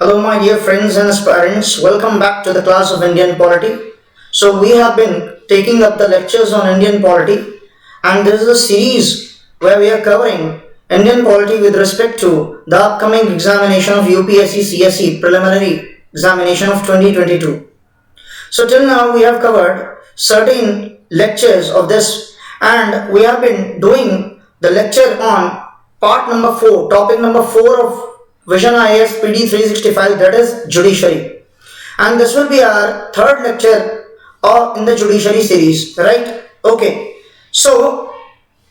Hello, my dear friends and aspirants. Welcome back to the class of Indian polity. So, we have been taking up the lectures on Indian polity, and this is a series where we are covering Indian polity with respect to the upcoming examination of UPSC CSE preliminary examination of 2022. So, till now, we have covered certain lectures of this, and we have been doing the lecture on part number 4, topic number 4 of Vision IAS PD 365, that is judiciary, and this will be our third lecture in the judiciary series, right? Okay, so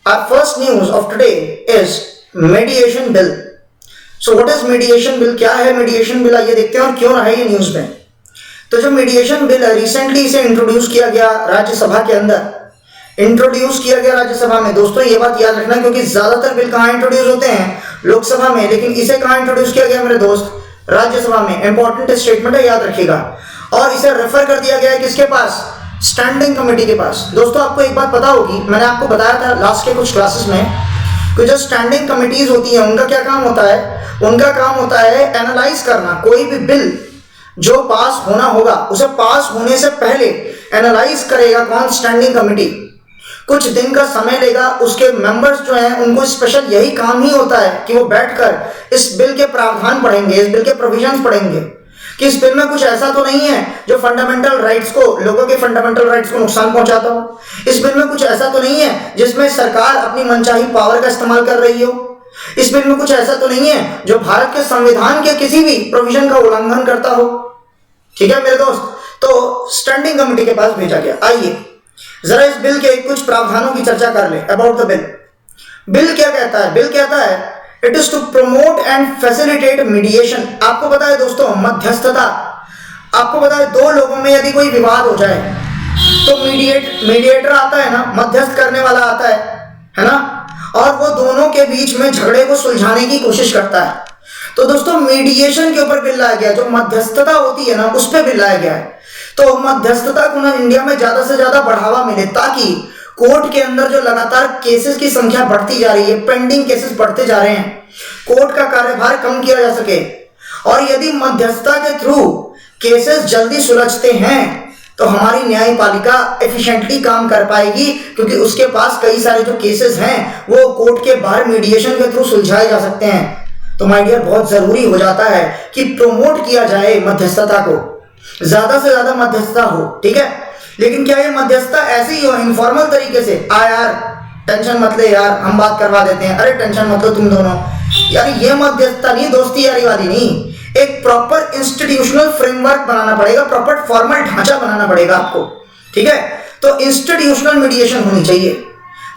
our first news of today is mediation bill. So what is mediation bill? क्या है mediation bill? आइए देखते हैं और क्यों रहा है ये न्यूज में। तो जो मीडिएशन बिल है, रिसेंटली इसे इंट्रोड्यूस किया गया राज्यसभा के अंदर, इंट्रोड्यूस किया गया राज्यसभा में। दोस्तों ये बात याद रखना, क्योंकि ज्यादातर बिल कहाँ इंट्रोड्यूस होते हैं? लोकसभा में, लेकिन इसे कहाँ इंट्रोड्यूस किया गया मेरे दोस्त? राज्यसभा में। इंपॉर्टेंट स्टेटमेंट है, याद रखिएगा। और इसे रेफर कर दिया गया है किसके पास? स्टैंडिंग कमेटी के पास। दोस्तों आपको एक बात पता होगी, मैंने आपको बताया था लास्ट के कुछ क्लासेस में कि जो स्टैंडिंग कमिटीज होती हैं उनका क्या काम होता है? उनका काम होता है एनालाइज करना। कोई भी बिल जो पास होना होगा उसे पास होने से पहले एनालाइज करेगा कौन? Standing committee. कुछ दिन का समय लेगा, उसके मेंबर्स जो हैं उनको स्पेशल यही काम ही होता है कि वो बैठकर इस बिल के प्रावधान पढ़ेंगे, इस बिल के प्रोविजंस पढ़ेंगे कि इस बिल में कुछ ऐसा तो नहीं है जो फंडामेंटल राइट्स को, लोगों के फंडामेंटल राइट्स को नुकसान पहुंचाता हो। इस बिल में कुछ ऐसा तो नहीं है जिसमें सरकार अपनी मनचाही पावर का इस्तेमाल कर रही हो। इस बिल में कुछ ऐसा तो नहीं है जो भारत के संविधान के किसी भी प्रोविजन का उल्लंघन करता हो। ठीक है मेरे दोस्त, तो स्टैंडिंग कमेटी के पास भेजा गया। आइए जरा इस बिल के कुछ प्रावधानों की चर्चा कर ले। अबाउट द बिल, बिल क्या कहता है? बिल कहता है it is to promote and facilitate mediation. आपको पता है दोस्तों, मध्यस्थता। आपको पता है दो लोगों में यदि कोई विवाद हो जाए तो मीडिएटर आता है ना, मध्यस्थ करने वाला आता है ना, और वो दोनों के बीच में झगड़े को सुलझाने की कोशिश करता है। तो दोस्तों मीडिएशन के ऊपर बिल लाया गया, जो मध्यस्थता होती है ना उस पर बिल लाया गया है। तो मध्यस्थता को ना इंडिया में ज्यादा से ज्यादा बढ़ावा मिले, ताकि कोर्ट के अंदर जो लगातार केसेस की संख्या बढ़ती जा रही है, पेंडिंग केसेस बढ़ते जा रहे हैं, कोर्ट का कार्यभार कम किया जा सके। और यदि मध्यस्थता के थ्रू केसेस जल्दी सुलझते हैं तो हमारी न्यायपालिका एफिशिएंटली काम कर पाएगी, क्योंकि उसके पास कई सारे जो केसेस हैं वो कोर्ट के बाहर मीडिएशन के थ्रू सुलझाए जा सकते हैं। तो माय डियर, बहुत जरूरी हो जाता है कि प्रोमोट किया जाए मध्यस्थता को, ज्यादा से ज्यादा मध्यस्थता हो। ठीक है, लेकिन क्या ये मध्यस्थता ऐसे ही हो इनफॉर्मल तरीके से? यार टेंशन मत ले यार, हम बात करवा देते हैं, अरे टेंशन मत लो तुम दोनों, यार ये मध्यस्थता नहीं, दोस्ती यारी वाली नहीं। एक प्रॉपर इंस्टीट्यूशनल फ्रेमवर्क बनाना पड़ेगा, प्रॉपर फॉर्मल ढांचा बनाना पड़ेगा आपको। ठीक है, तो इंस्टीट्यूशनल मीडिएशन होनी चाहिए,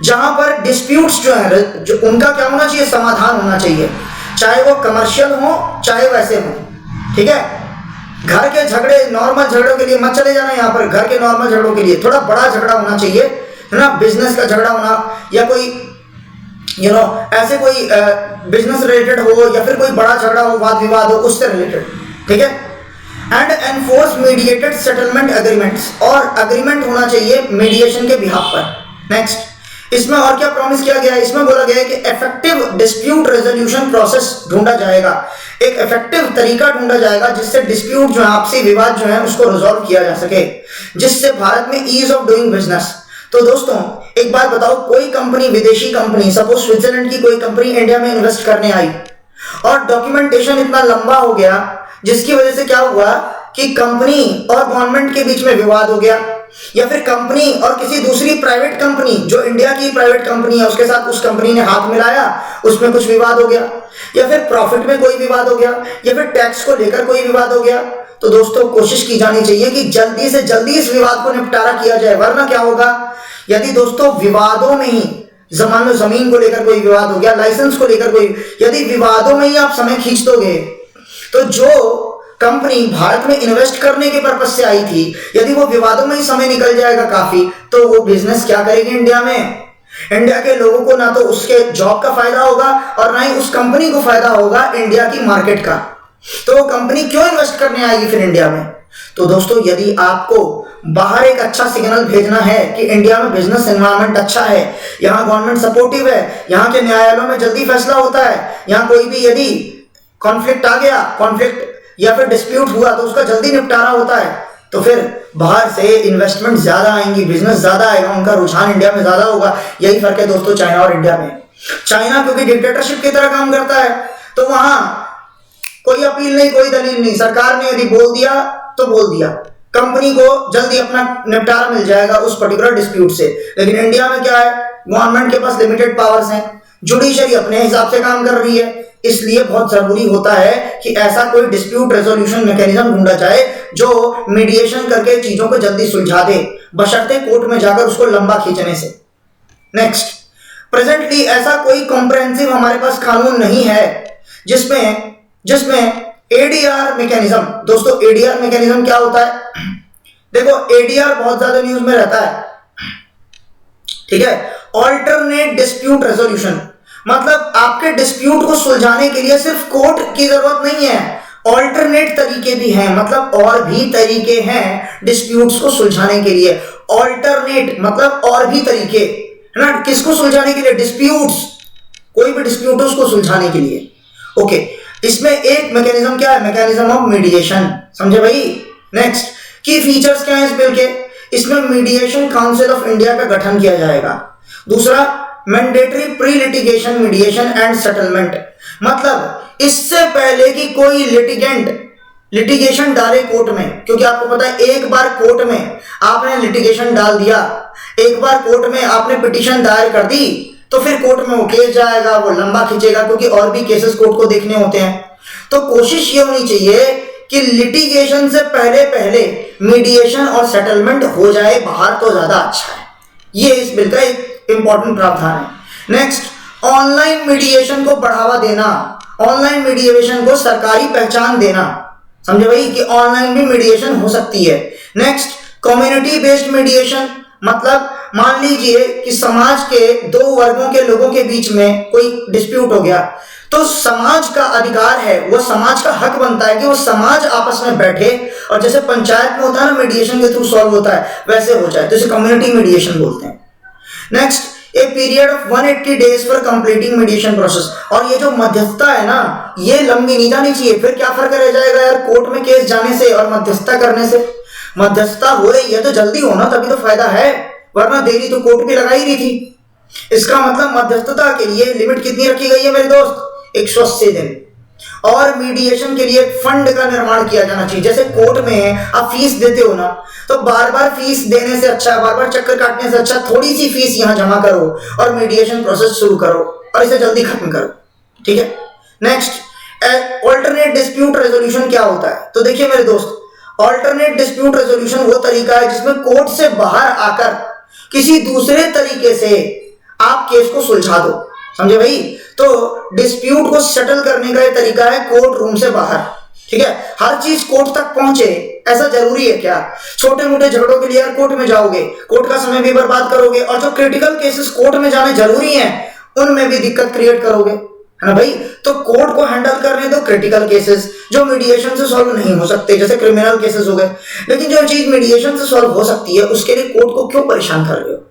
जहां पर डिस्प्यूट्स जो है जो उनका क्या होना चाहिए? समाधान होना चाहिए, चाहे वो कमर्शियल हो चाहे वैसे हो। ठीक है, घर के झगड़े, नॉर्मल झगड़ों के लिए मत चले जाना। यहाँ पर घर के नॉर्मल झगड़ों के लिए थोड़ा बड़ा झगड़ा होना चाहिए, है ना, बिजनेस का झगड़ा होना, या कोई ऐसे कोई बिजनेस रिलेटेड हो, या फिर कोई बड़ा झगड़ा हो, वाद विवाद हो, उससे रिलेटेड। ठीक है, and enforce mediated settlement agreements, और एग्रीमेंट होना चाहिए मीडिएशन के बिहाफ पर। नेक्स्ट, इसमें और क्या प्रॉमिस किया गया है? इसमें बोला गया है कि इफेक्टिव डिस्प्यूट रेजोल्यूशन प्रोसेस ढूंढा जाएगा, एक इफेक्टिव तरीका ढूंढा जाएगा जिससे डिस्प्यूट जो है, आपसी विवाद जो है, उसको रिजॉल्व किया जा सके, जिससे भारत में ईज ऑफ डूइंग बिजनेस। तो दोस्तों एक बात बताओ, कोई कंपनी, विदेशी कंपनी, सपोज स्विट्जरलैंड की कोई कंपनी इंडिया में इन्वेस्ट करने आई और डॉक्यूमेंटेशन इतना लंबा हो गया जिसकी वजह से क्या हुआ कि कंपनी और गवर्नमेंट के बीच में विवाद हो गया, या फिर कंपनी और किसी दूसरी प्राइवेट कंपनी जो इंडिया की प्राइवेट कंपनी है उसके साथ उस कंपनी ने हाथ मिलाया, उसमें कुछ विवाद हो गया, या फिर प्रॉफिट में कोई विवाद हो गया, या फिर टैक्स को लेकर कोई विवाद हो गया, तो दोस्तों कोशिश की जानी चाहिए कि जल्दी से जल्दी इस विवाद को निपटारा किया जाए। वरना क्या होगा, यदि दोस्तों विवादों में ही, जमीन को लेकर कोई विवाद हो गया, लाइसेंस को लेकर कोई, यदि विवादों में ही आप समय खींच दोगे तो जो कंपनी भारत में इन्वेस्ट करने के पर्पज से आई थी, यदि वो विवादों में ही समय निकल जाएगा काफी, तो वो बिजनेस क्या करेगी इंडिया में? इंडिया के लोगों को ना तो उसके जॉब का फायदा होगा और ना ही उस कंपनी को फायदा होगा इंडिया की मार्केट का। तो वो कंपनी क्यों इन्वेस्ट करने आएगी फिर इंडिया में? तो दोस्तों यदि आपको बाहर एक अच्छा सिग्नल भेजना है कि इंडिया में बिजनेस एनवायरनमेंट अच्छा है, यहाँ गवर्नमेंट सपोर्टिव है, यहाँ के न्यायालयों में जल्दी फैसला होता है, यहाँ कोई भी यदि कॉन्फ्लिक्ट आ गया, कॉन्फ्लिक्ट या फिर डिस्प्यूट हुआ तो उसका जल्दी निपटारा होता है, तो फिर बाहर से इन्वेस्टमेंट ज्यादा आएंगी, बिजनेस ज्यादा आएगा, उनका रुझान इंडिया में ज्यादा होगा। यही फर्क है दोस्तों चाइना और इंडिया में। चाइना क्योंकि डिक्टेटरशिप की तरह काम करता है, तो वहां कोई अपील नहीं, कोई दलील नहीं, सरकार ने यदि बोल दिया तो बोल दिया, कंपनी को जल्दी अपना निपटारा मिल जाएगा उस पर्टिकुलर डिस्प्यूट से। लेकिन इंडिया में क्या है, गवर्नमेंट के पास लिमिटेड पावर्स हैं, जुडिशरी अपने हिसाब से काम कर रही है, इसलिए बहुत जरूरी होता है कि ऐसा कोई डिस्प्यूट रेजोल्यूशन मैकेनिज्म ढूंढा जाए जो मीडिएशन करके चीजों को जल्दी सुलझा दे, बशर्ते कोर्ट में जाकर उसको लंबा खींचने से। नेक्स्ट, प्रेजेंटली ऐसा कोई कॉम्प्रहेंसिव हमारे पास कानून नहीं है जिसमें एडीआर मैकेनिज्म। दोस्तों एडीआर मैकेनिज्म क्या होता है? देखो एडीआर बहुत ज्यादा न्यूज में रहता है, ठीक है, ऑल्टरनेट डिस्प्यूट रेजोल्यूशन, मतलब आपके डिस्प्यूट को सुलझाने के लिए सिर्फ कोर्ट की जरूरत नहीं है, ऑल्टरनेट तरीके भी हैं, मतलब और भी तरीके हैं डिस्प्यूट्स को सुलझाने के लिए। ऑल्टरनेट मतलब और भी तरीके, है ना, किसको सुलझाने के लिए? डिस्प्यूट्स, कोई भी डिस्प्यूट है उसको सुलझाने के लिए। ओके, इसमें एक मैकेनिज्म क्या है? मैकेनिज्म ऑफ मीडिएशन, समझे भाई। नेक्स्ट, की फीचर्स क्या है इस बिल के? इसमें मीडिएशन काउंसिल ऑफ इंडिया का गठन किया जाएगा। दूसरा, mandatory pre litigation mediation and settlement, मतलब इससे पहले कि कोई लिटिगेशन डाले कोर्ट में, क्योंकि आपको पता है एक बार कोर्ट में आपने लिटिगेशन डाल दिया, एक बार कोर्ट में आपने पिटीशन दायर कर दी, तो फिर कोर्ट में वो केस जाएगा, वो लंबा खींचेगा, क्योंकि और भी केसेस कोर्ट को देखने होते हैं। तो कोशिश ये होनी चाहिए कि लिटिगेशन से पहले मीडिएशन और सेटलमेंट हो जाए बाहर, तो ज्यादा अच्छा है। ये इस बिल का एक इंपॉर्टेंट प्रावधान है। नेक्स्ट, ऑनलाइन मीडिएशन को बढ़ावा देना, ऑनलाइन मीडिएशन को सरकारी पहचान देना, समझे भाई, कि ऑनलाइन भी मीडिएशन हो सकती है। नेक्स्ट, कम्युनिटी बेस्ड मीडिएशन, मतलब मान लीजिए कि समाज के दो वर्गों के लोगों के बीच में कोई डिस्प्यूट हो गया, तो समाज का अधिकार है, वो समाज का हक बनता है कि वो समाज आपस में बैठे और जैसे पंचायत में होता है ना मीडिएशन के थ्रू सॉल्व होता है, वैसे हो जाए, तो इसे कम्युनिटी मीडिएशन बोलते हैं। Next, a period of 180 days for completing mediation process, और ये जो मध्यस्थता है ना, ये लंबी नहीं जानी चाहिए। फिर क्या फर्क रह जाएगा यार कोर्ट में केस जाने से और मध्यस्थता करने से? मध्यस्थता हो रही है तो जल्दी होना, तभी तो फायदा है, वरना देरी तो कोर्ट भी लगा ही रही थी। इसका मतलब मध्यस्थता के लिए लिमिट कितनी रखी गई है मेरे दोस्त? 180 दिन। और मीडिएशन के लिए फंड का निर्माण किया जाना चाहिए। जैसे कोर्ट में आप फीस देते हो ना, तो बार बार फीस देने से अच्छा, बार बार चक्कर काटने से अच्छा, थोड़ी सी फीस यहां जमा करो और मीडिएशन प्रोसेस शुरू करो और इसे जल्दी खत्म करो, ठीक है। नेक्स्ट, ऑल्टरनेट डिस्प्यूट रेजोल्यूशन क्या होता है? तो देखिए मेरे दोस्त, ऑल्टरनेट डिस्प्यूट रेजोल्यूशन वो तरीका है जिसमें कोर्ट से बाहर आकर किसी दूसरे तरीके से आप केस को सुलझा दो, समझे भाई। तो डिस्प्यूट को सेटल करने का ये तरीका है कोर्ट रूम से बाहर, ठीक है। हर चीज कोर्ट तक पहुंचे ऐसा जरूरी है क्या? छोटे मोटे झगड़ों के लिए यार कोर्ट में जाओगे, कोर्ट का समय भी बर्बाद करोगे, और जो क्रिटिकल केसेस कोर्ट में जाने जरूरी हैं उनमें भी दिक्कत क्रिएट करोगे, है ना भाई। तो कोर्ट को हैंडल करने दो क्रिटिकल केसेस जो मीडिएशन से सॉल्व नहीं हो सकते, जैसे क्रिमिनल केसेस हो गए। लेकिन जो चीज मीडिएशन से सॉल्व हो सकती है उसके लिए कोर्ट को क्यों परेशान कर रहे हो,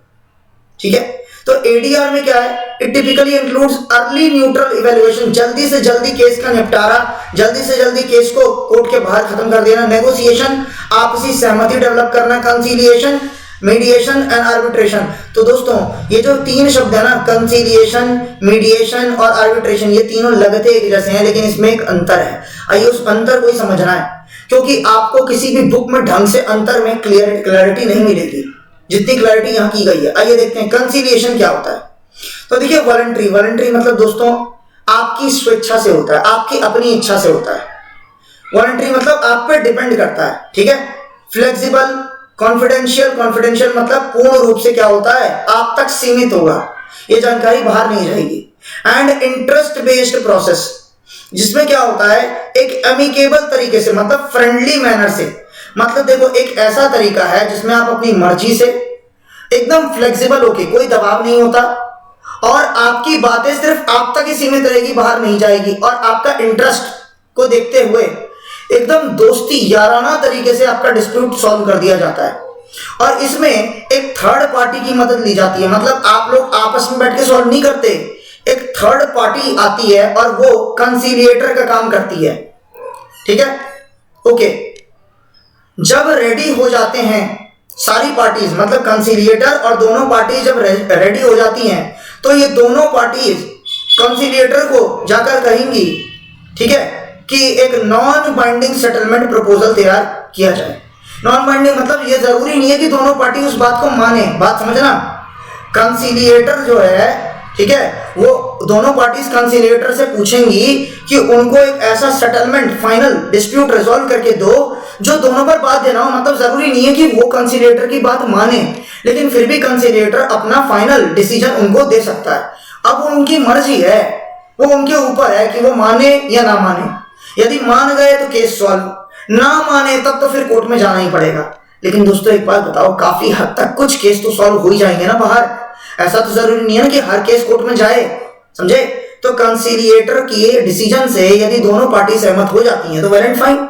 ठीक है। तो एडीआर में क्या है? It typically includes early neutral evaluation, जल्दी से जल्दी केस का निपटारा, जल्दी से जल्दी केस को कोर्ट के बाहर खत्म कर देना, नेगोशिएशन, आपसी सहमति डेवलप करना, कंसीलिएशन, मीडिएशन एंड आर्बिट्रेशन। तो दोस्तों ये जो तीन शब्द है ना, कंसीलिएशन, मीडिएशन और आर्बिट्रेशन, ये तीनों लगते एक जैसे हैं, लेकिन इसमें एक अंतर है। आइए उस अंतर को ही समझना है, क्योंकि आपको किसी भी बुक में ढंग से अंतर में क्लैरिटी नहीं मिलेगी जितनी क्लैरिटी यहां की गई है। आइए देखते हैं कंसीलिएशन क्या होता है। तो देखिए वॉलंटरी मतलब दोस्तों आपकी स्वेच्छा से होता है, आपकी अपनी इच्छा से होता है। वॉलंटरी मतलब आप पे डिपेंड करता है, ठीक है। फ्लेक्सिबल, कॉन्फिडेंशियल मतलब पूर्ण रूप से क्या होता है, आप तक सीमित होगा, ये जानकारी बाहर नहीं रहेगी। एंड इंटरेस्ट बेस्ड प्रोसेस, जिसमें क्या होता है एक एमिकेबल तरीके से, मतलब फ्रेंडली मैनर से, मतलब देखो एक ऐसा तरीका है जिसमें आप अपनी मर्जी से एकदम फ्लेक्सिबल होके, कोई दबाव नहीं होता और आपकी बातें सिर्फ आप तक ही सीमित रहेगी, बाहर नहीं जाएगी, और आपका इंटरेस्ट को देखते हुए एकदम दोस्ती याराना तरीके से आपका डिस्प्यूट सॉल्व कर दिया जाता है। और इसमें एक थर्ड पार्टी की मदद ली जाती है, मतलब आप लोग आपस में बैठ के सॉल्व नहीं करते, एक थर्ड पार्टी आती है और वो कंसीलिएटर का काम करती है, ठीक है। ओके, जब रेडी हो जाते हैं सारी पार्टीज, मतलब कंसिलिएटर और दोनों पार्टी जब रेडी हो जाती हैं, तो ये दोनों पार्टीज कंसिलिएटर को जाकर कहेंगी, ठीक है, कि एक नॉन बाइंडिंग सेटलमेंट प्रपोजल तैयार किया जाए। नॉन बाइंडिंग मतलब ये जरूरी नहीं है कि दोनों पार्टी उस बात को माने, बात समझना। कंसिलिएटर जो है, ठीक है, वो दोनों पार्टीज कंसिलिएटर से पूछेंगी कि उनको एक ऐसा सेटलमेंट, फाइनल डिस्प्यूट रिजॉल्व करके दो जो दोनों पर बात देना हो। मतलब जरूरी नहीं है कि वो कंसिलिएटर की बात माने, लेकिन फिर भी कंसिलिएटर अपना फाइनल डिसीजन उनको दे सकता है। अब उनकी मर्जी है, वो उनके ऊपर है कि वो माने या ना माने। यदि मान गए तो केस सॉल्व, ना माने तब तो फिर कोर्ट में जाना ही पड़ेगा। लेकिन दोस्तों एक बात बताओ, काफी हद तक कुछ केस तो सॉल्व हो ही जाएंगे ना बाहर। ऐसा तो जरूरी नहीं है ना कि हर केस कोर्ट में जाए, समझे। तो कंसिलिएटर के डिसीजन से यदि दोनों पार्टी सहमत हो जाती हैं तो वेल एंड फाइन।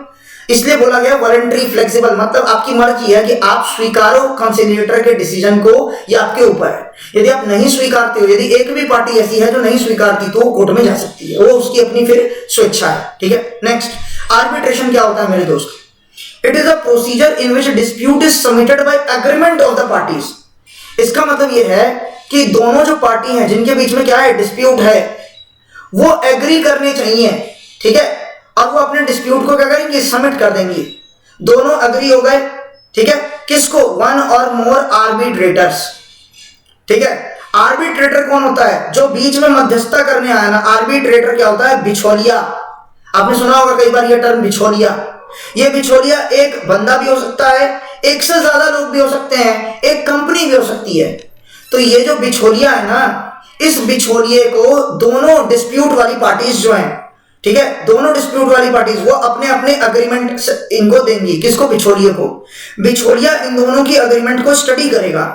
इसलिए बोला गया वॉलंटरी फ्लेक्सिबल, मतलब आपकी मर्जी है कि आप स्वीकारो कंसिलिएटर के डिसीजन को, या आपके ऊपर है। यदि आप नहीं स्वीकारते हो, यदि एक भी पार्टी ऐसी है जो नहीं स्वीकारती, तो वो कोर्ट में जा सकती है, वो उसकी अपनी फिर स्वेच्छा है, ठीक है। नेक्स्ट, आर्बिट्रेशन क्या होता है मेरे दोस्त? It is a procedure in which dispute is submitted by agreement of the parties. इसका मतलब ये है कि दोनों जो पार्टी हैं जिनके बीच में क्या है, डिस्प्यूट है, वो एग्री करने चाहिए, ठीक है, और वो अपने डिस्प्यूट को क्या करेंगे, सबमिट कर देंगे। दोनों एग्री हो गए, ठीक है, किसको? वन और मोर आर्बिट्रेटर्स, ठीक है। आर्बिट्रेटर कौन होता है? जो बीच में मध्यस्थता करने आया ना। आर्बिट्रेटर क्या होता है? बिचौलिया। आपने सुना होगा कई बार ये टर्म बिचौलिया। ये बिचौलिया एक बंदा भी हो सकता है, एक से ज्यादा लोग भी हो सकते हैं, एक कंपनी भी हो सकती है। तो ये जो बिचौलिया है ना, इस बिचौलिए को दोनों डिस्प्यूट वाली पार्टीज जो हैं, ठीक है, दोनों डिस्प्यूट वाली पार्टीज वो अपने अपने अग्रीमेंट इनको देंगी। किसको? बिचौलिए को। बिचौलिया इन दोनों की अग्रीमेंट को स्टडी करेगा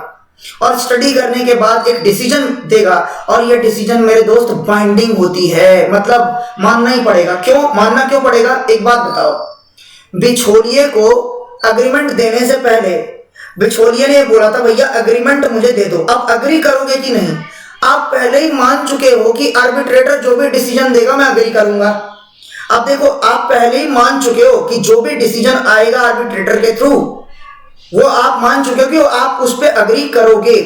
और स्टडी करने के बाद एक डिसीजन देगा, और ये डिसीजन मेरे दोस्त बाइंडिंग होती है, मतलब मानना ही पड़ेगा। क्यों मानना, क्यों पड़ेगा? एक बात बताओ, बिचौलिए को अग्रीमेंट देने से पहले बिचौलिए ने बोला था भैया अग्रीमेंट मुझे दे दो, अब अग्री करोगे कि नहीं? आप पहले ही मान चुके हो कि आर्बिट्रेटर जो भी डिसीजन देगा मैं अग्री करूंगा। अब देखो, आप पहले ही मान चुके हो कि जो भी डिसीजन आएगा आर्बिट्रेटर के थ्रू, वो आप मान चुके हो कि आप उस पर अग्री करोगे।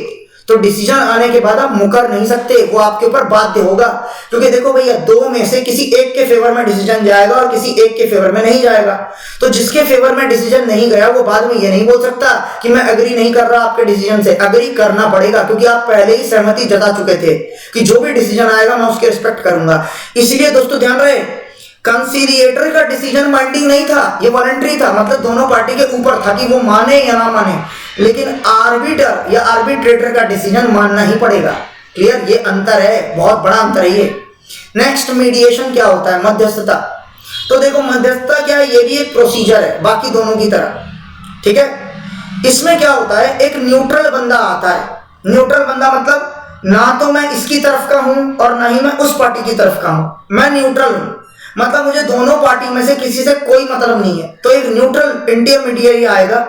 तो डिसीजन आने के बाद आप मुकर नहीं सकते, वो आपके ऊपर बाध्य होगा। क्योंकि देखो भैया, दो में से किसी एक के फेवर में डिसीजन जाएगा और किसी एक के फेवर में नहीं जाएगा। तो जिसके फेवर में डिसीजन नहीं गया वो बाद में ये नहीं बोल सकता कि मैं अग्री नहीं कर रहा आपके डिसीजन से। अग्री करना पड़ेगा, क्योंकि आप पहले ही सहमति जता चुके थे कि जो भी डिसीजन आएगा मैं उसके रिस्पेक्ट करूंगा। इसीलिए दोस्तों ध्यान रहे, कंसिलिएटर का डिसीजन बाइंडिंग नहीं था, ये वॉलंटरी था, मतलब दोनों पार्टी के ऊपर था कि वो माने या ना माने। लेकिन आर्बिटर या आर्बिट्रेटर का डिसीजन मानना ही पड़ेगा। क्लियर? ये अंतर है, बहुत बड़ा अंतर है ये। नेक्स्ट, मीडिएशन क्या होता है? मध्यस्थता। तो देखो, मध्यस्थता क्या है? ये भी एक प्रोसीजर है बाकी दोनों की तरह, ठीक है। इसमें क्या होता है, एक न्यूट्रल बंदा आता है। न्यूट्रल बंदा मतलब ना तो मैं इसकी तरफ का हूं और ना ही मैं उस पार्टी की तरफ का हूं, मैं न्यूट्रल हूं। मतलब मुझे दोनों पार्टी में से किसी से कोई मतलब नहीं है। तो एक न्यूट्रल इंटरमीडिएट आएगा,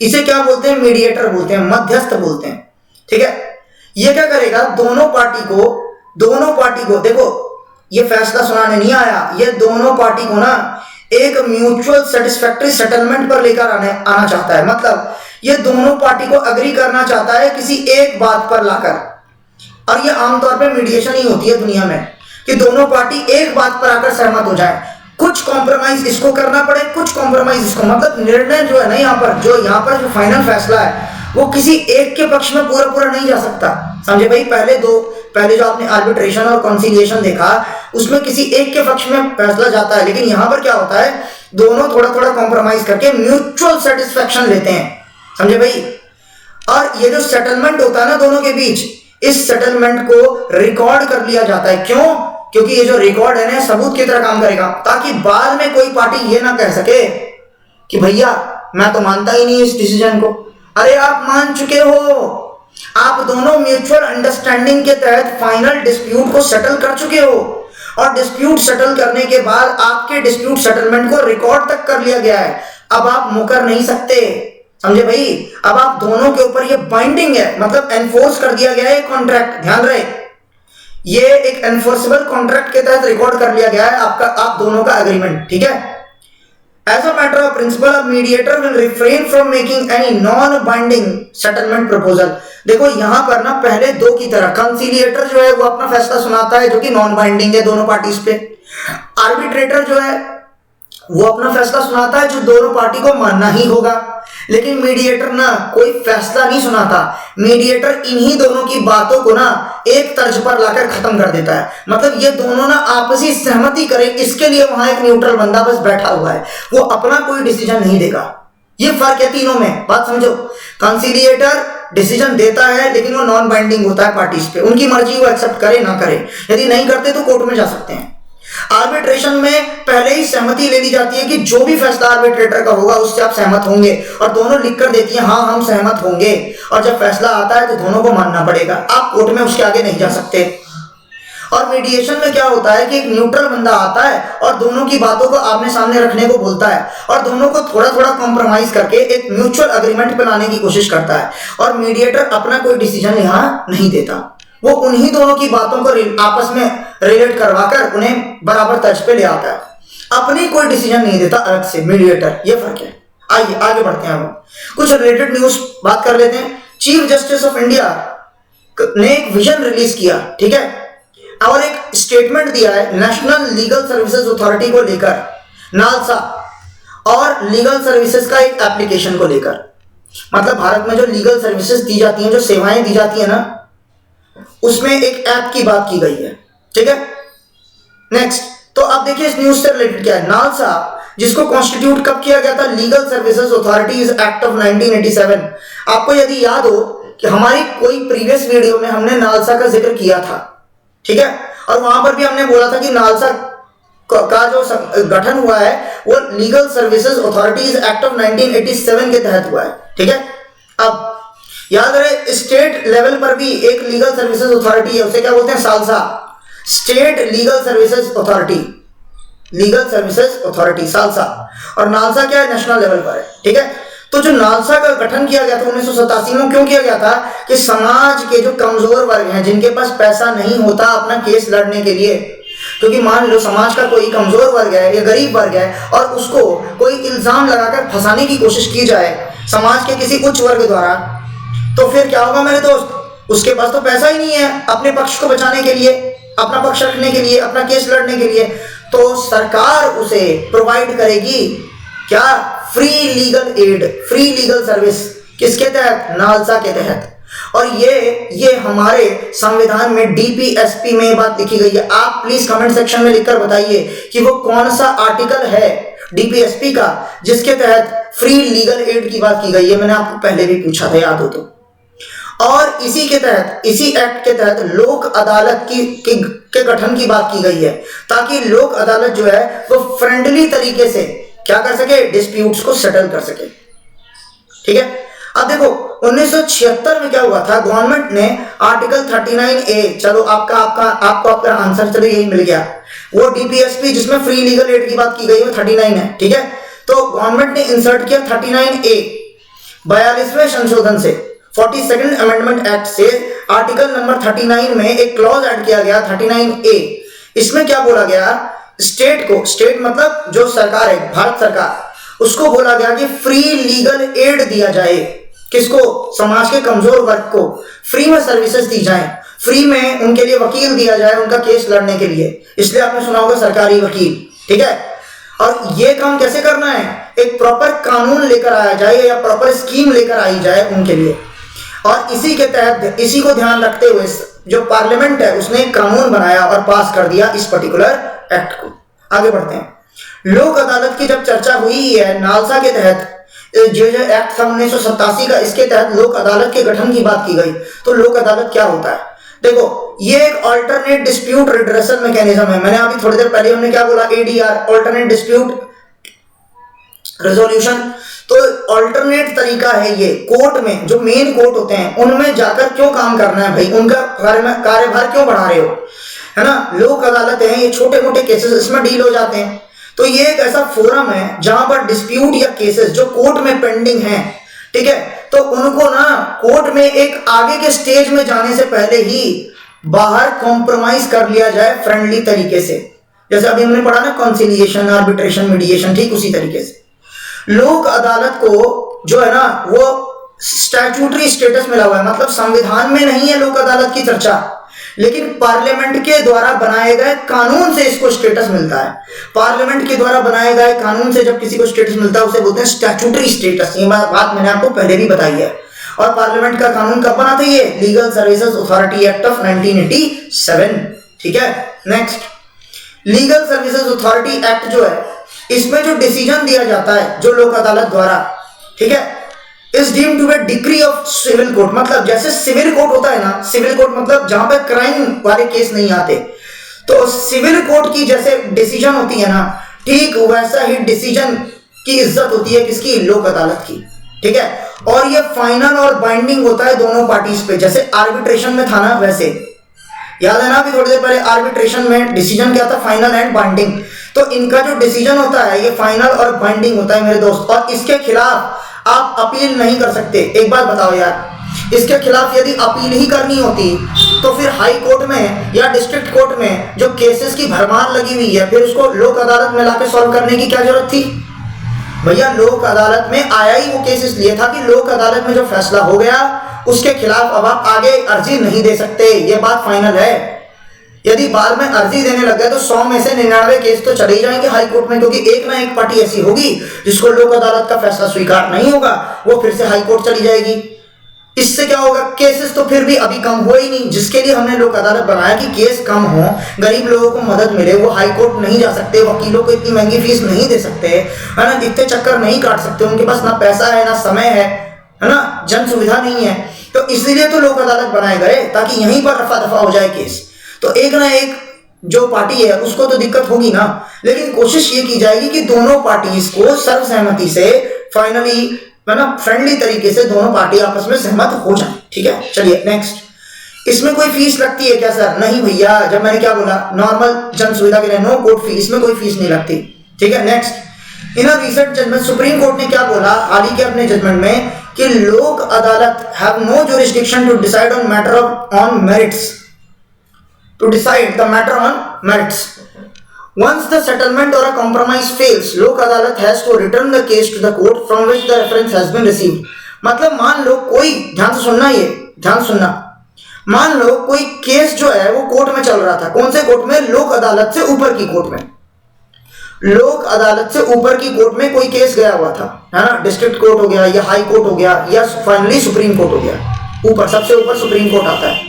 इसे क्या बोलते हैं? मीडिएटर बोलते हैं, मध्यस्थ बोलते हैं, ठीक है। ये क्या करेगा? दोनों पार्टी को देखो, ये फैसला सुनाने नहीं आया, ये दोनों पार्टी को ना एक म्यूचुअल सेटिस्फैक्टरी सेटलमेंट पर लेकर आना चाहता है। मतलब ये दोनों पार्टी को अग्री करना चाहता है किसी एक बात पर लाकर। और ये आमतौर पे मीडिएशन ही होती है दुनिया में, कि दोनों पार्टी एक बात पर आकर सहमत हो जाए, कुछ कॉम्प्रोमाइज इसको करना पड़े, कुछ कॉम्प्रोमाइज इसको। मतलब निर्णय जो है ना, यहाँ पर जो फाइनल फैसला है वो किसी एक के पक्ष में पूरा नहीं जा सकता। समझे भाई? पहले जो आपने आर्बिट्रेशन और कंसिलिएशन देखा, उसमें किसी एक के पक्ष में फैसला जाता है, लेकिन यहाँ पर क्या होता है, दोनों थोड़ा कॉम्प्रोमाइज करके म्यूचुअल सेटिस्फेक्शन लेते हैं। समझे भाई? और ये जो सेटलमेंट होता है ना दोनों के बीच, इस सेटलमेंट को रिकॉर्ड कर लिया जाता है। क्यों? क्योंकि ये जो रिकॉर्ड है ना, सबूत की तरह काम करेगा, ताकि बाद में कोई पार्टी ये ना कह सके कि भैया मैं तो मानता ही नहीं इस डिसीजन को। अरे आप मान चुके हो, आप दोनों म्यूचुअल अंडरस्टैंडिंग के तहत फाइनल डिस्प्यूट को सेटल कर चुके हो, और डिस्प्यूट सेटल करने के बाद आपके डिस्प्यूट सेटलमेंट को रिकॉर्ड तक कर लिया गया है। अब आप मुकर नहीं सकते। समझे भाई? अब आप दोनों के ऊपर ये बाइंडिंग है, मतलब एनफोर्स कर दिया गया है कॉन्ट्रैक्ट। ध्यान रहे, ये एक एनफोर्सेबल कॉन्ट्रैक्ट के तहत रिकॉर्ड कर लिया गया है आप दोनों का एग्रीमेंट, ठीक है। As a matter of principle, a mediator will refrain from making any non-binding settlement proposal. देखो यहां पर ना पहले दो की तरह कंसिलिएटर जो है वो अपना फैसला सुनाता है जो कि नॉन बाइंडिंग है दोनों पार्टीज पे। आर्बिट्रेटर जो है वो अपना फैसला सुनाता है जो दोनों पार्टी को मानना ही होगा। लेकिन मीडिएटर ना कोई फैसला नहीं सुनाता, मीडिएटर इन्हीं दोनों की बातों को ना एक तर्ज पर लाकर खत्म कर देता है। मतलब ये दोनों ना आपसी सहमति करें, इसके लिए वहां एक न्यूट्रल बंदा बस बैठा हुआ है, वो अपना कोई डिसीजन नहीं देगा। ये फर्क है तीनों में, बात समझो। कंसिलिएटर डिसीजन देता है लेकिन वो नॉन बाइंडिंग होता है पार्टीज पे, उनकी मर्जी वो एक्सेप्ट करे ना करे, यदि नहीं करते तो कोर्ट में जा सकते हैं। आर्बिट्रेशन में पहले ही सहमति ले ली जाती है कि जो भी फैसला आर्बिट्रेटर का होगा उससे आप सहमत होंगे, और दोनों लिखकर देती हैं हाँ हम सहमत होंगे, और जब फैसला आता है तो दोनों को मानना पड़ेगा, आप कोर्ट में उसके आगे नहीं जा सकते। और मीडिएशन में क्या होता है कि एक न्यूट्रल बंदा आता है और दोनों की बातों को आमने सामने रखने को बोलता है और दोनों को थोड़ा थोड़ा कॉम्प्रोमाइज करके एक म्यूचुअल अग्रीमेंट पे लाने की कोशिश करता है, और मीडिएटर अपना कोई डिसीजन यहाँ नहीं देता, वो उन्हीं दोनों की बातों को आपस में रिलेट करवाकर उन्हें बराबर तर्ज पे ले आता है, अपनी कोई डिसीजन नहीं देता अलग से मीडिएटर। ये फर्क है। आइए आगे बढ़ते हैं, हम कुछ रिलेटेड न्यूज बात कर लेते हैं। चीफ जस्टिस ऑफ इंडिया ने एक विजन रिलीज किया, ठीक है, और एक स्टेटमेंट दिया है नेशनल लीगल सर्विसेज अथॉरिटी को लेकर, नालसा और लीगल सर्विसेज का एक एप्लीकेशन को लेकर। मतलब भारत में जो लीगल सर्विसेज दी जाती हैं, जो सेवाएं दी जाती है ना, उसमें एक ऐप की बात की गई है, ठीक है। नेक्स्ट, तो आप देखिए इस न्यूज से रिलेटेड क्या है। नालसा जिसको कॉन्स्टिट्यूट कब किया गया था, legal services authorities act of 1987। आपको यदि याद हो कि हमारी कोई प्रीवियस वीडियो में हमने नालसा का जिक्र किया था, ठीक है, और वहां पर भी हमने बोला था कि नालसा का जो गठन हुआ है वो legal services authorities act of 1987 के तहत हुआ है, ठीक है। अब याद रहे स्टेट लेवल पर भी एक लीगल सर्विसेज अथॉरिटी है, उसे क्या बोलते हैं, salsa, state legal services authority, legal services authority salsa, और नालसा क्या है, नेशनल लेवल पर है, ठीक है। तो जो नालसा का गठन किया गया था 1987 में, क्यों किया गया था कि समाज के जो कमजोर वर्ग हैं, जिनके पास पैसा नहीं होता अपना केस लड़ने के लिए, क्योंकि मान लो समाज का कोई कमजोर वर्ग है या गरीब वर्ग है और उसको कोई इल्जाम लगाकर फंसाने की कोशिश की जाए समाज के किसी उच्च वर्ग द्वारा, तो फिर क्या होगा मेरे दोस्त, उसके पास तो पैसा ही नहीं है अपने पक्ष को बचाने के लिए, अपना पक्ष रखने के लिए, अपना केस लड़ने के लिए, तो सरकार उसे प्रोवाइड करेगी क्या, free legal aid, free legal service, किसके तहत, नालसा के तहत। और ये हमारे संविधान में डीपीएसपी में बात लिखी गई है। आप प्लीज कमेंट सेक्शन में लिखकर बताइए कि वो कौन सा आर्टिकल है डीपीएसपी का जिसके तहत फ्री लीगल एड की बात की गई है। मैंने आपको पहले भी पूछा था, याद हो तो। और इसी के तहत, इसी एक्ट के तहत लोक अदालत के गठन की बात की गई है, ताकि लोक अदालत जो है वो फ्रेंडली तरीके से क्या कर सके, डिस्प्यूट्स को सेटल कर सके, ठीक है। अब देखो 1976 में क्या हुआ था, गवर्नमेंट ने आर्टिकल 39A, चलो आपको आंसर चलो यही मिल गया, वो डीपीएसपी जिसमें फ्री लीगल एड की बात की गई वो 39 है, ठीक है। तो गवर्नमेंट ने इंसर्ट किया 39A 42वें संशोधन से, 42nd अमेंडमेंट एक्ट से आर्टिकल नंबर 39 में एक क्लॉज ऐड किया गया 39A। इसमें क्या बोला गया, स्टेट को, स्टेट मतलब जो सरकार है, भारत सरकार, उसको बोला गया कि फ्री लीगल एड दिया जाए, किसको, समाज के कमजोर वर्ग को फ्री में सर्विसेज दी जाए, फ्री में उनके लिए वकील दिया जाए उनका केस लड़ने के लिए, इसलिए आपने सुना होगा सरकारी वकील, ठीक है। और ये काम कैसे करना है, एक प्रॉपर कानून लेकर आया जाए या प्रॉपर स्कीम लेकर आई जाए उनके लिए, और इसी के तहत, इसी को ध्यान रखते हुए जो पार्लियामेंट है उसने एक कानून बनाया और पास कर दिया इस पर्टिकुलर एक्ट को। आगे बढ़ते हैं। लोक अदालत की जब चर्चा हुई है, नालसा के तहत जो एक्ट था 1987 का, इसके तहत लोक अदालत के गठन की बात की गई। तो लोक अदालत क्या होता है, देखो ये एक अल्टरनेट डिस्प्यूट रिड्रेसल मैकेनिज्म है। मैंने अभी थोड़ी देर पहले हमने क्या बोला, एडीआर, अल्टरनेट डिस्प्यूट रेजोल्यूशन। तो अल्टरनेट तरीका है ये, कोर्ट में जो मेन कोर्ट होते हैं उनमें जाकर क्यों काम करना है भाई, उनका कार्यभार क्यों बढ़ा रहे हो, है ना। लोक अदालत है, ये छोटे मोटे केसेस इसमें डील हो जाते हैं। तो ये एक ऐसा फोरम है जहां पर डिस्प्यूट या केसेस जो कोर्ट में पेंडिंग हैं, ठीक है, तो उनको ना कोर्ट में एक आगे के स्टेज में जाने से पहले ही बाहर कॉम्प्रोमाइज कर लिया जाए फ्रेंडली तरीके से, जैसे अभी हमने पढ़ा ना कॉन्सिलिएशन, आर्बिट्रेशन, मीडिएशन, ठीक उसी तरीके से लोक अदालत को जो है ना वो स्टैट्यूटरी स्टेटस मिला हुआ है, मतलब संविधान में नहीं है लोक अदालत की चर्चा, लेकिन पार्लियामेंट के द्वारा बनाए गए कानून से इसको स्टेटस मिलता है। पार्लियामेंट के द्वारा बनाए गए कानून से जब किसी को स्टेटस मिलता है उसे बोलते हैं स्टैट्यूटरी स्टेटस। ये बात मैंने आपको पहले भी बताई है। और पार्लियामेंट का कानून कब बना था? ये legal services authority act of 1987, ठीक है। Next, legal services authority act जो है, इसमें जो डिसीजन दिया जाता है जो लोक अदालत द्वारा, ठीक है, is deemed to be decree of civil court. मतलब जैसे सिविल कोर्ट होता है ना, सिविल कोर्ट मतलब जहां पे क्राइम वाले केस नहीं आते, तो सिविल कोर्ट की जैसे डिसीजन होती है ना, ठीक वैसा ही डिसीजन की इज्जत होती है किसकी? लोक अदालत की, ठीक है। और ये फाइनल और बाइंडिंग होता है दोनों पार्टीज पे। जैसे आर्बिट्रेशन में था ना, वैसे याद है ना अभी थोड़ी देर पहले आर्बिट्रेशन में डिसीजन क्या था? Final and binding. तो इनका जो डिसीजन होता है ये फाइनल और बाइंडिंग होता है मेरे दोस्त, और इसके खिलाफ आप अपील नहीं कर सकते। एक बात बताओ यार, इसके खिलाफ यदि अपील ही करनी होती तो फिर हाई कोर्ट में या डिस्ट्रिक्ट कोर्ट में जो केसेस की भरमार लगी हुई है, फिर उसको लोक अदालत में लाके सॉल्व करने की क्या जरूरत थी? भैया लोक अदालत में आया ही वो केस इसलिए था कि लोक अदालत में जो फैसला हो गया उसके खिलाफ अब आप आगे अर्जी नहीं दे सकते, ये बात फाइनल है। यदि बाद में अर्जी देने लग गए तो 100 में से 99 केस तो चले ही जाएंगे हाई कोर्ट में, क्योंकि एक ना एक पार्टी ऐसी होगी जिसको लोक अदालत का फैसला स्वीकार नहीं होगा, वो फिर से हाई कोर्ट चली जाएगी। इससे क्या होगा? केसेस तो फिर भी अभी कम हो ही नहीं, जिसके लिए हमने लोक अदालत बनाया कि केस कम हो, गरीब लोगों को मदद मिले, वो हाई कोर्ट नहीं जा सकते, वकीलों को इतनी महंगी फीस नहीं दे सकते, है ना, इतने चक्कर नहीं काट सकते, उनके पास ना पैसा है ना समय है ना, जन सुविधा नहीं है। तो इसीलिए तो लोक अदालत बनाए गए ताकि यहीं पर रफा दफा हो जाए केस। तो एक ना एक जो पार्टी है उसको तो दिक्कत होगी ना, लेकिन कोशिश ये की जाएगी कि दोनों पार्टीज को सर्वसहमति से फाइनली, है ना, फ्रेंडली तरीके से दोनों पार्टी आपस में सहमत हो जाए, ठीक है। चलिए नेक्स्ट, इसमें कोई फीस लगती है क्या सर? नहीं भैया, जब मैंने क्या बोला, नॉर्मल जन सुविधा के लिए नो कोर्ट फीस, इसमें कोई फीस नहीं लगती, ठीक है। Next, in a recent judgement Supreme Court ने क्या बोला हाल ही के अपने जजमेंट में कि Lok Adalat have no jurisdiction to decide on matter on merits, to decide the matter on merits. Once the settlement or a compromise fails, Lok Adalat has to return the case to the court from which the reference has been received. मतलब मान लो कोई, ध्यान से सुनना, ये ध्यान सुनना, मान लो कोई केस जो है वो कोर्ट में चल रहा था। कौन से कोर्ट में? लोक अदालत से ऊपर की कोर्ट में। लोक अदालत से ऊपर की कोर्ट में कोई केस गया हुआ था, है ना, डिस्ट्रिक्ट कोर्ट हो गया या हाई कोर्ट हो गया या फाइनली सुप्रीम कोर्ट हो गया, ऊपर सबसे ऊपर सुप्रीम कोर्ट आता है।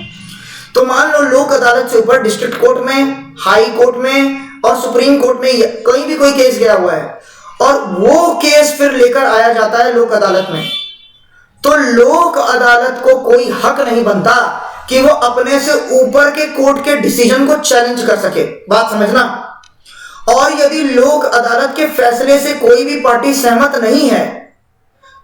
तो मान लो लोक अदालत से ऊपर डिस्ट्रिक्ट कोर्ट में, हाई कोर्ट में और सुप्रीम कोर्ट में कहीं भी कोई केस गया हुआ है और वो केस फिर लेकर आया जाता है लोक अदालत में, तो लोक अदालत को कोई हक नहीं बनता कि वो अपने से ऊपर के कोर्ट के डिसीजन को चैलेंज कर सके। बात समझना। और यदि लोक अदालत के फैसले से कोई भी पार्टी सहमत नहीं है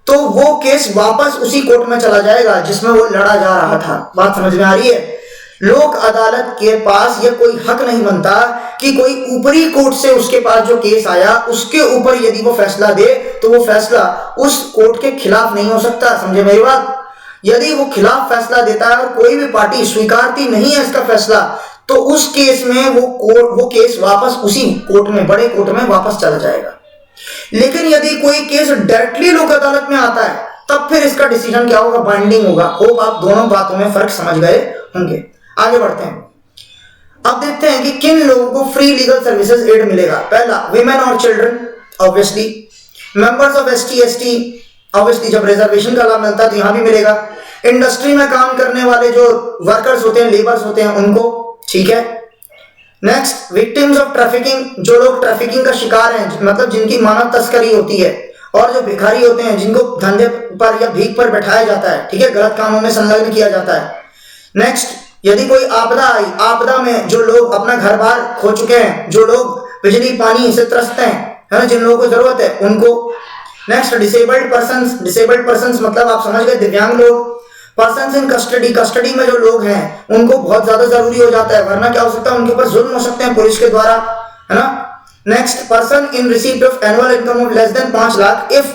तो वो केस वापस उसी कोर्ट में चला जाएगा जिसमें वो लड़ा जा रहा था। बात समझ में आ रही है? लोक अदालत के पास यह कोई हक नहीं बनता कि कोई ऊपरी कोर्ट से उसके पास जो केस आया उसके ऊपर यदि वो फैसला दे तो वो फैसला उस कोर्ट के खिलाफ नहीं हो सकता। समझे मेरी बात? यदि वो खिलाफ फैसला देता है और कोई भी पार्टी स्वीकारती नहीं है इसका फैसला, तो उस केस में वो केस वापस उसी कोर्ट में, बड़े कोर्ट में वापस चला जाएगा। लेकिन यदि कोई केस डायरेक्टली लोक अदालत में आता है तब फिर इसका डिसीजन क्या होगा? बाइंडिंग होगा। होप आप दोनों बातों में फर्क समझ गए होंगे। आगे बढ़ते हैं। अब देखते हैं कि किन लोगों को फ्री लीगल सर्विसेज एड मिलेगा। पहला, विमेन और children, obviously. Members of ST, obviously जब रिजर्वेशन का लाभ मिलता है तो यहां भी मिलेगा। इंडस्ट्री में काम करने वाले जो वर्कर्स होते हैं, लेबर्स होते हैं, उनको, ठीक है। नेक्स्ट, विक्टिम्स ऑफ ट्रैफिकिंग, जो लोग ट्रैफिकिंग का शिकार हैं, मतलब जिनकी मानव तस्करी होती है, और जो भिखारी होते हैं जिनको धंधे पर या भीख पर बैठाया जाता है, ठीक है, गलत कामों में संलग्न किया जाता है। नेक्स्ट, यदि कोई आपदा आई, आपदा में जो लोग अपना घर बार खो चुके हैं, जो लोग बिजली पानी से त्रस्त हैं, है ना, जिन लोगों को जरूरत है उनको। नेक्स्ट, डिसेबल्ड पर्संस मतलब आप समझ गए, दिव्यांग लोग। पर्सन्स इन कस्टडी, कस्टडी में जो लोग हैं उनको बहुत ज्यादा जरूरी हो जाता है, वरना क्या हो सकता है, उनके ऊपर जुल्म हो सकते हैं पुलिस के द्वारा, है ना। Next, person in receipt of annual income of less than 5 lakh if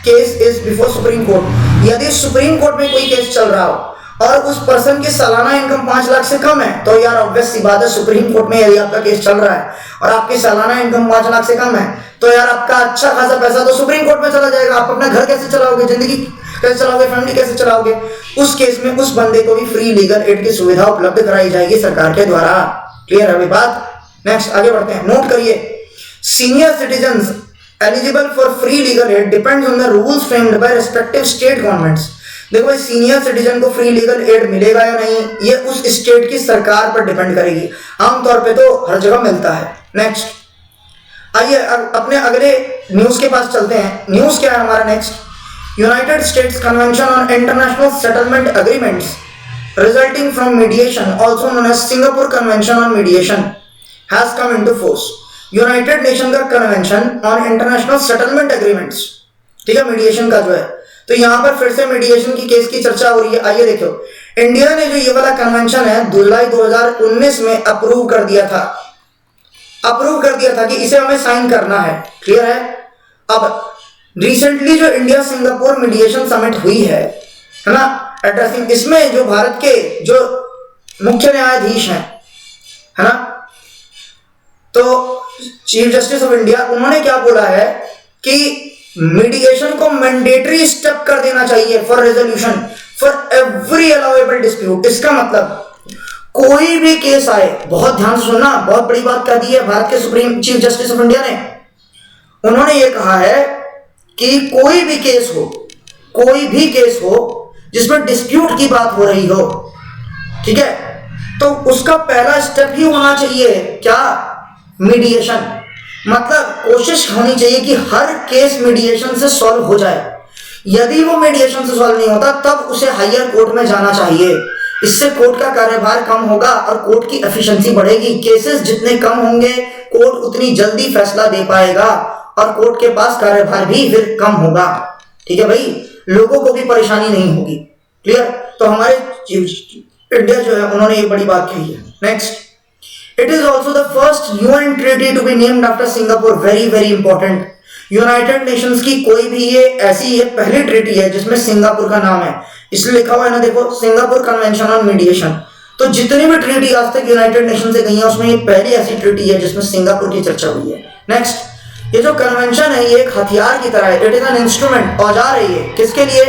case is before supreme court, यदि सुप्रीम कोर्ट में कोई केस चल रहा हो और उस पर्सन की सालाना इनकम 5 लाख से कम है, तो यार ऑब्वियस सी बात है सुप्रीम कोर्ट में यदि आपका केस चल रहा है और आपकी सालाना इनकम 5 लाख से कम है, तो यार आपका अच्छा खासा पैसा तो सुप्रीम कोर्ट में चला जाएगा। आप अपना घर कैसे चलाओगे, जिंदगी कैसे चलाओगे, फैमिली कैसे चलाओगे। उस केस में उस बंदे को भी फ्री लीगल एड की सुविधा उपलब्ध कराई जाएगी सरकार के द्वारा। क्लियर है अभी बात। नेक्स्ट आगे बढ़ते हैं, नोट करिए, senior citizen eligible for free legal aid depends on the rules framed bye respective state governments. देखो भाई, सीनियर सिटीजन को फ्री लीगल एड मिलेगा या नहीं, ये उस स्टेट की सरकार पर डिपेंड करेगी। आमतौर पे तो हर जगह मिलता है। नेक्स्ट आइए अपने अगले न्यूज के पास चलते हैं। न्यूज क्या है हमारा next, United States convention on international settlement agreements resulting from mediation also known as Singapore convention on mediation has come into force. United Nation का convention on international settlement agreements, ठीक है, mediation का जो है, तो यहां पर फिर से मीडिएशन की केस की चर्चा हो रही है। आइए देखो, इंडिया ने जो ये वाला कन्वेंशन है जुलाई 2019 में अप्रूव कर दिया था कि इसे हमें साइन करना है। क्लियर है। अब रिसेंटली जो इंडिया सिंगापुर मीडिएशन समिट हुई है ना, एड्रेसिंग, इसमें जो भारत के जो मुख्य न्यायाधीश हैं, है ना, तो चीफ जस्टिस ऑफ इंडिया, उन्होंने क्या बोला है कि मीडिएशन को मैंडेटरी स्टेप कर देना चाहिए for resolution for every allowable dispute. इसका मतलब कोई भी केस आए, बहुत ध्यान से सुनना, बहुत बड़ी बात कह दी है भारत के supreme chief justice of India ने। उन्होंने ये कहा है कि कोई भी केस हो जिसमें डिस्प्यूट की बात हो रही हो, ठीक है, तो उसका पहला स्टेप ही होना चाहिए क्या, मीडिएशन। मतलब कोशिश होनी चाहिए कि हर केस मीडिएशन से सॉल्व हो जाए। यदि वो मीडिएशन से सॉल्व नहीं होता तब उसे हायर कोर्ट में जाना चाहिए। इससे कोर्ट का कार्यभार कम होगा और कोर्ट की एफिशिएंसी बढ़ेगी। केसेस जितने कम होंगे कोर्ट उतनी जल्दी फैसला दे पाएगा और कोर्ट के पास कार्यभार भी फिर कम होगा। ठीक है भाई, लोगों को भी परेशानी नहीं होगी। क्लियर। तो हमारे इंडिया जो है उन्होंने ये बड़ी बात कही है। Next, it is also the first UN treaty to be named after Singapore, very very important। United Nations की कोई भी ये ऐसी ये पहली ट्रीटी है जिसमें सिंगापुर का नाम है, इसलिए लिखा हुआ है ना, देखो, सिंगापुर कन्वेंशन ऑन मीडिएशन। तो जितनी भी ट्रीटी आज तक यूनाइटेड नेशन से गई है उसमें ये पहली ऐसी ट्रीटी है जिसमें सिंगापुर की चर्चा हुई है। नेक्स्ट, ये जो कन्वेंशन है ये एक हथियार की तरह है, इट इज एन इंस्ट्रूमेंट, औजार है ये, किसके लिए,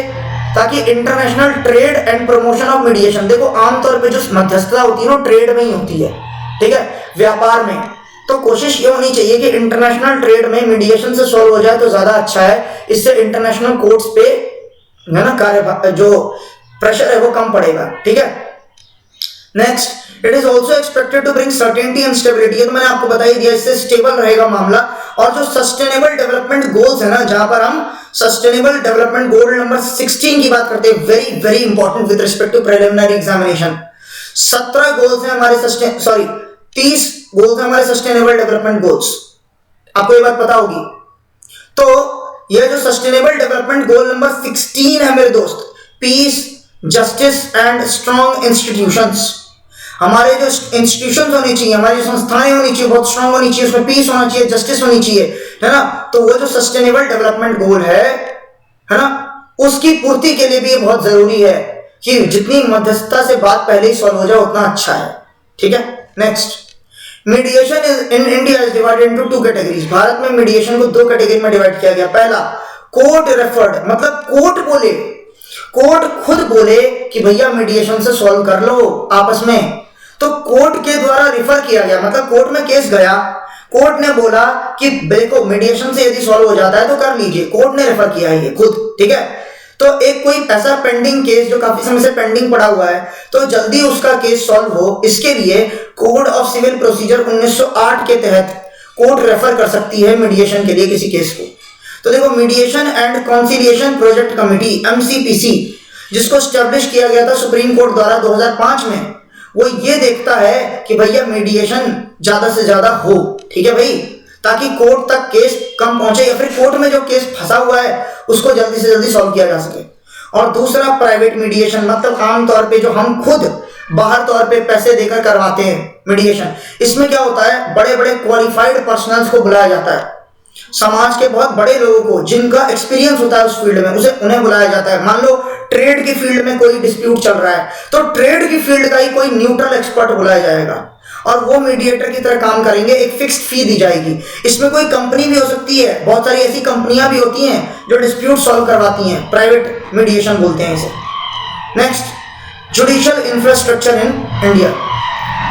ताकि international trade and promotion of mediation. देखो आमतौर पर जो मध्यस्थता होती है ना ट्रेड में ही होती है, ठीक है, व्यापार में। तो कोशिश ये होनी चाहिए कि इंटरनेशनल ट्रेड में मीडिएशन से सॉल्व हो जाए तो ज्यादा अच्छा है। इससे इंटरनेशनल कोर्ट्स पे है ना कार्य जो प्रेशर है वो कम पड़ेगा। ठीक है। Next, it is also expected to bring certainty and stability. ये तो मैंने आपको बता ही दिया, इससे स्टेबल रहेगा मामला। और जो सस्टेनेबल डेवलपमेंट गोल्स है ना, जहां पर हम सस्टेनेबल डेवलपमेंट गोल नंबर 16 की बात करते हैं, very very important with respect to preliminary examination. 17 goals हैं हमारे 30 गोल्स हैं हमारे सस्टेनेबल डेवलपमेंट गोल्स। आपको ये बात पता होगी। तो ये जो सस्टेनेबल डेवलपमेंट गोल नंबर 16 है मेरे दोस्त, peace, justice and strong institutions. हमारे जो इंस्टीट्यूशंस होनी चाहिए, हमारी जो संस्थाएं होनी चाहिए बहुत स्ट्रॉन्ग होनी चाहिए, उसमें पीस होना चाहिए, जस्टिस होनी चाहिए, है ना। तो वो जो सस्टेनेबल डेवलपमेंट गोल है ना, उसकी पूर्ति के लिए भी ये बहुत जरूरी है कि जितनी मध्यस्थता से बात पहले ही सॉल्व हो जाए उतना अच्छा है। ठीक है। Next, mediation in India is divided into 2 categories. Bharat में मीडिएशन को 2 कैटेगरी में डिवाइड किया गया। पहला, कोर्ट रेफर्ड, मतलब कोर्ट खुद बोले कि भैया मीडिएशन से सॉल्व कर लो आपस में, तो कोर्ट के द्वारा रिफर किया गया, मतलब कोर्ट में केस गया, कोर्ट ने बोला कि देखो मीडिएशन से यदि सॉल्व हो जाता है तो कर लीजिए, कोर्ट ने रेफर किया है ये खुद। ठीक है। तो एक कोई ऐसा पेंडिंग केस जो काफी समय से पेंडिंग पड़ा हुआ है, तो जल्दी उसका केस सॉल्व हो, इसके लिए कोड ऑफ सिविल प्रोसीजर 1908 के तहत कोर्ट रेफर कर सकती है मीडिएशन के लिए किसी केस को। तो देखो, mediation and conciliation project committee MCPC, जिसको स्टैब्लिश किया गया था सुप्रीम कोर्ट द्वारा 2005 में, वो ये देखता है कि भैया मीडिएशन ज्यादा से ज्यादा हो। ठीक है भाई, ताकि कोर्ट तक केस कम पहुंचे या फिर कोर्ट में जो केस फंसा हुआ है उसको जल्दी से जल्दी सॉल्व किया जा सके। और दूसरा, प्राइवेट मीडिएशन, मतलब आमतौर पे जो हम खुद बाहर तौर पे पैसे देकर करवाते हैं मीडिएशन। इसमें क्या होता है, बड़े बड़े क्वालिफाइड पर्सनल्स को बुलाया जाता है, समाज के बहुत बड़े लोगों को जिनका एक्सपीरियंस होता है उस फील्ड में, उन्हें बुलाया जाता है। मान लो ट्रेड की फील्ड में कोई डिस्प्यूट चल रहा है तो ट्रेड की फील्ड का ही कोई न्यूट्रल एक्सपर्ट बुलाया जाएगा और वो मीडिएटर की तरह काम करेंगे, एक फिक्स्ड फी दी जाएगी। इसमें कोई कंपनी भी हो सकती है, बहुत सारी ऐसी कंपनियां भी होती हैं जो डिस्प्यूट सॉल्व करवाती हैं, प्राइवेट मीडिएशन बोलते हैं इसे। Next, judicial infrastructure in India.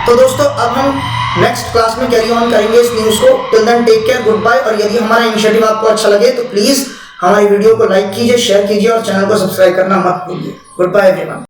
तो दोस्तों अब हम नेक्स्ट क्लास में कैरी ऑन करेंगे इस न्यूज़ को। Till then take care, goodbye. और यदि हमारा इनिशिएटिव आपको अच्छा लगे तो प्लीज़ हमारी वीडियो को लाइक कीजिए, शेयर कीजिए और चैनल को सब्सक्राइब करना मत भूलिए। Goodbye everyone.